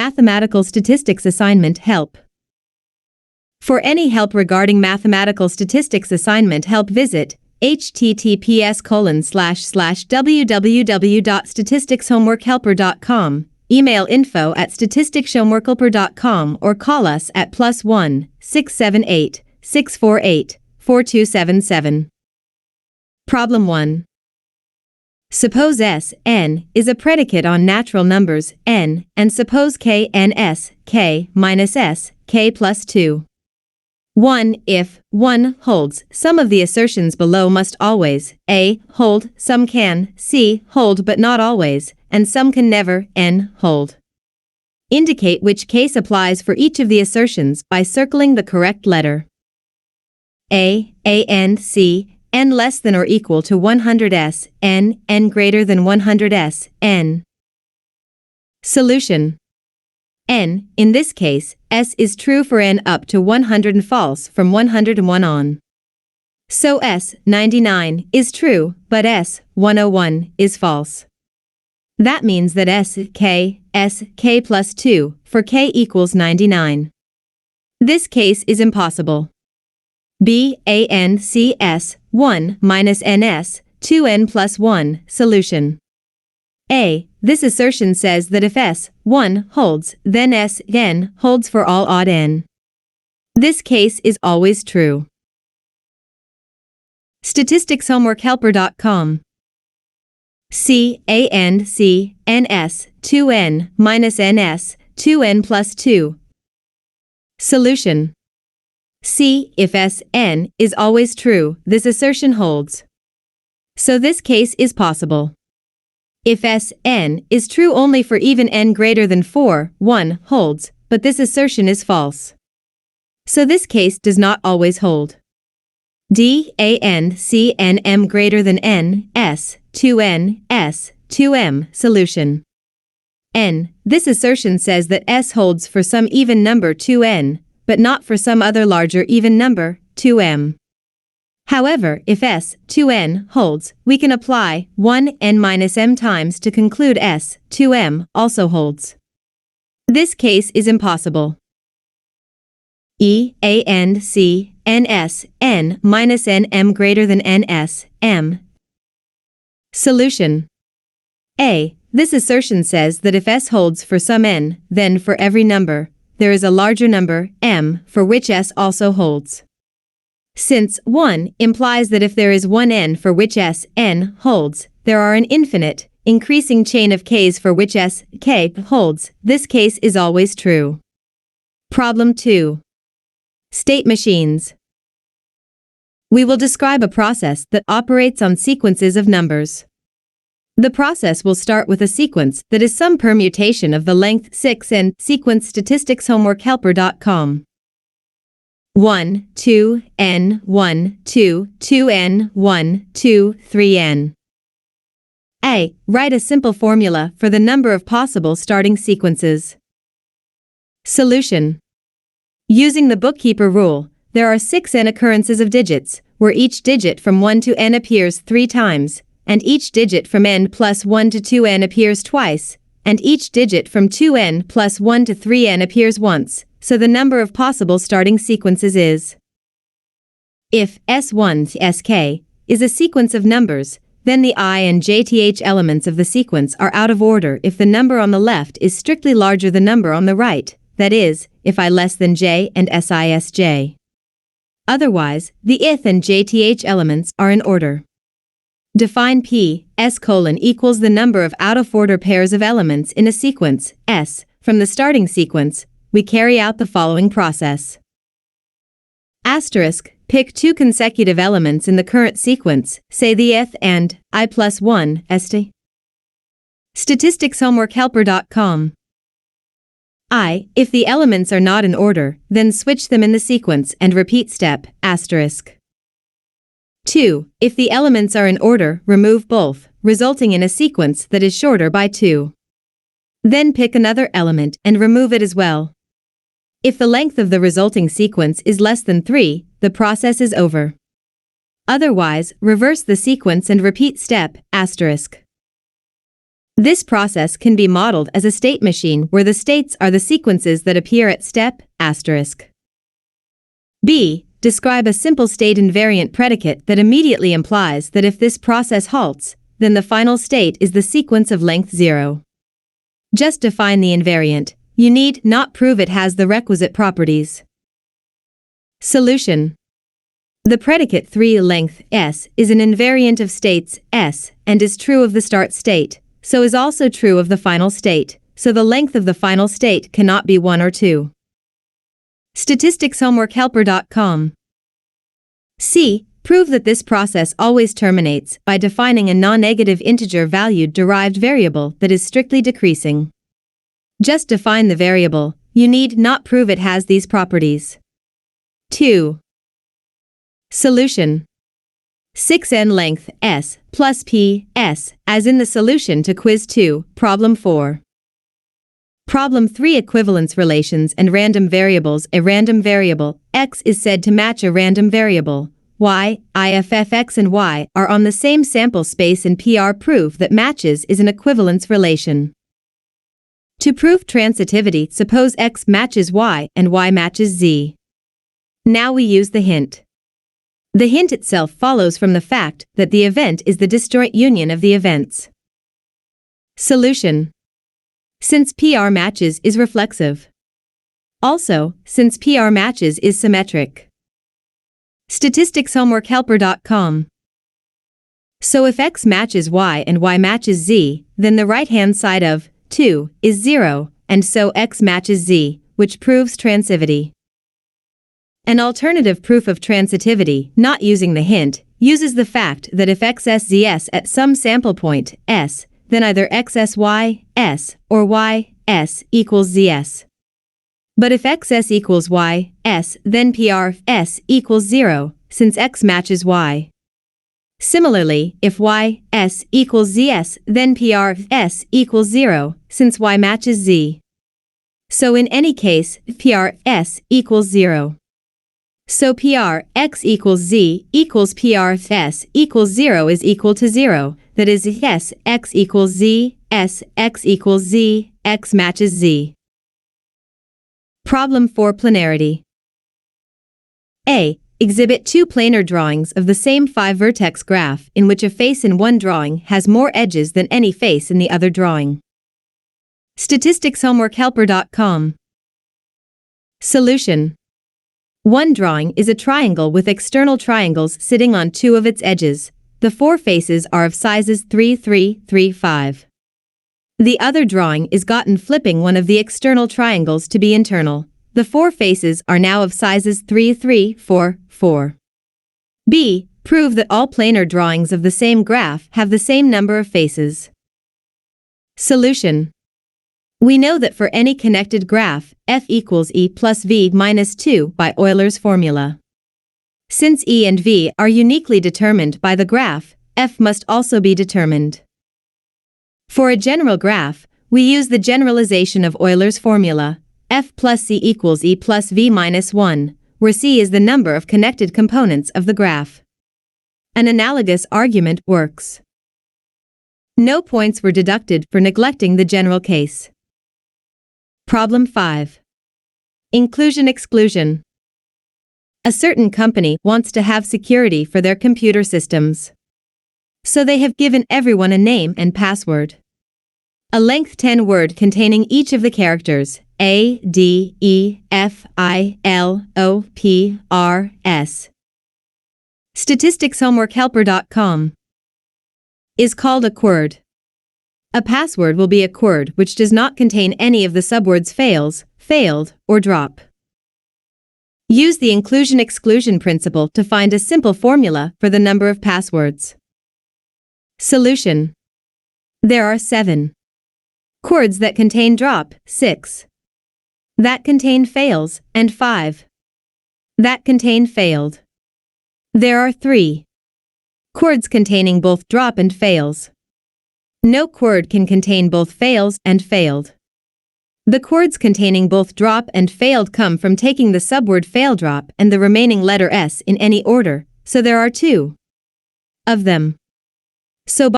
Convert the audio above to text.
Mathematical Statistics Assignment Help. For any help regarding mathematical statistics assignment help, visit https://www.statisticshomeworkhelper.com, email info@statisticshomeworkhelper.com, or call us at +1 678 648 4277. Problem 1. Suppose S, n, is a predicate on natural numbers, n, and suppose k, n, s, k, minus s, k plus 2. 1. If 1 holds, some of the assertions below must always a. hold, some can c. hold but not always, and some can never n. hold. Indicate which case applies for each of the assertions by circling the correct letter. A, n, c, n less than or equal to 100s, n greater than 100s, n. Solution. N, in this case, s is true for n up to 100 and false from 101 on. So s, 99, is true, but s, 101, is false. That means that s k plus 2, for k equals 99. This case is impossible. B, n, c, s, 1 minus ns, 2n plus 1, solution. A. This assertion says that if s, 1, holds, then s, n, holds for all odd n. This case is always true. statisticshomeworkhelper.com. C, n, c, ns, 2n, minus ns, 2n plus 2. Solution. C. If s, n, is always true, this assertion holds. So this case is possible. If s, n, is true only for even n greater than 4, 1 holds, but this assertion is false. So this case does not always hold. D, n, c, n, m greater than n, s, 2n, s, 2m, solution. N, this assertion says that s holds for some even number 2n, but not for some other larger even number, 2m. However, if s, 2n, holds, we can apply 1n minus m times to conclude s, 2m, also holds. This case is impossible. E, n, c, ns, n minus n m greater than ns, m. Solution. A. This assertion says that if s holds for some n, then for every number, there is a larger number, m, for which s also holds. Since 1 implies that if there is one n for which s, n, holds, there are an infinite, increasing chain of k's for which s, k, holds, this case is always true. Problem 2. State machines. We will describe a process that operates on sequences of numbers. The process will start with a sequence that is some permutation of the length 6 and sequence statisticshomeworkhelper.com. 1, 2, n, 1, 2, 2n, 1, 2, 3n. A. Write a simple formula for the number of possible starting sequences. Solution. Using the bookkeeper rule, there are 6n occurrences of digits, where each digit from 1 to n appears 3 times, and each digit from n plus 1 to 2n appears twice, and each digit from 2n plus 1 to 3n appears once, so the number of possible starting sequences is. If S1 to Sk is a sequence of numbers, then the I and jth elements of the sequence are out of order if the number on the left is strictly larger than the number on the right, that is, if I less than j and sisj. Otherwise, the ith and jth elements are in order. Define P, S:, equals the number of out-of-order pairs of elements in a sequence, S. From the starting sequence, we carry out the following process. Asterisk, pick 2 consecutive elements in the current sequence, say the ith and I plus 1, st. statisticshomeworkhelper.com. I, if the elements are not in order, then switch them in the sequence and repeat step, asterisk. 2. If the elements are in order, remove both, resulting in a sequence that is shorter by 2. Then pick another element and remove it as well. If the length of the resulting sequence is less than 3, the process is over. Otherwise, reverse the sequence and repeat step, asterisk. This process can be modeled as a state machine where the states are the sequences that appear at step *. B. Describe a simple state invariant predicate that immediately implies that if this process halts, then the final state is the sequence of length 0. Just define the invariant. You need not prove it has the requisite properties. Solution. The predicate 3 length s is an invariant of states s and is true of the start state, so is also true of the final state, so the length of the final state cannot be 1 or 2. StatisticsHomeworkHelper.com. C. Prove that this process always terminates by defining a non-negative integer-valued derived variable that is strictly decreasing. Just define the variable. You need not prove it has these properties. 2. Solution. 6n length s plus p s, as in the solution to Quiz 2, Problem 4. Problem 3 Equivalence relations and random variables. A random variable, x, is said to match a random variable, y. If x and y are on the same sample space in PR, prove that matches is an equivalence relation. To prove transitivity, suppose x matches y and y matches z. Now we use the hint. The hint itself follows from the fact that the event is the disjoint union of the events. Solution. Since PR matches is reflexive. Also, since PR matches is symmetric. StatisticsHomeworkHelper.com. So if x matches y and y matches z, then the right-hand side of 2 is 0, and so x matches z, which proves transitivity. An alternative proof of transitivity, not using the hint, uses the fact that if x s z s at some sample point s, then either x s y s or y s equals z s. But if x s equals y s, then PR s equals 0, since x matches y. Similarly, if y s equals z s, then PR s equals 0, since y matches z. So in any case, PR s equals 0. So PR x equals z equals PR s equals 0 is equal to 0, that is s x equals z, s x equals z, x matches z. Problem 4 Planarity. A. Exhibit 2 planar drawings of the same 5-vertex graph in which a face in one drawing has more edges than any face in the other drawing. StatisticsHomeworkHelper.com. Solution. One drawing is a triangle with external triangles sitting on 2 of its edges. The 4 faces are of sizes 3, 3, 3, 5. The other drawing is gotten flipping one of the external triangles to be internal. The 4 faces are now of sizes 3, 3, 4, 4. B. Prove that all planar drawings of the same graph have the same number of faces. Solution. We know that for any connected graph, f equals e plus v minus 2 by Euler's formula. Since e and v are uniquely determined by the graph, f must also be determined. For a general graph, we use the generalization of Euler's formula, f plus c equals e plus v minus 1, where c is the number of connected components of the graph. An analogous argument works. No points were deducted for neglecting the general case. Problem 5. Inclusion-exclusion. A certain company wants to have security for their computer systems. So they have given everyone a name and password. A length 10 word containing each of the characters A, D, E, F, I, L, O, P, R, S. StatisticsHomeworkHelper.com. Is called a quord. A password will be a quord which does not contain any of the subwords fails, failed, or drop. Use the inclusion-exclusion principle to find a simple formula for the number of passwords. Solution. There are 7. Quords that contain drop, 6. That contain fails, and 5. That contain failed. There are 3. Quords containing both drop and fails. No quord can contain both fails and failed. The quords containing both drop and failed come from taking the subword fail drop and the remaining letter s in any order, so there are 2 of them. So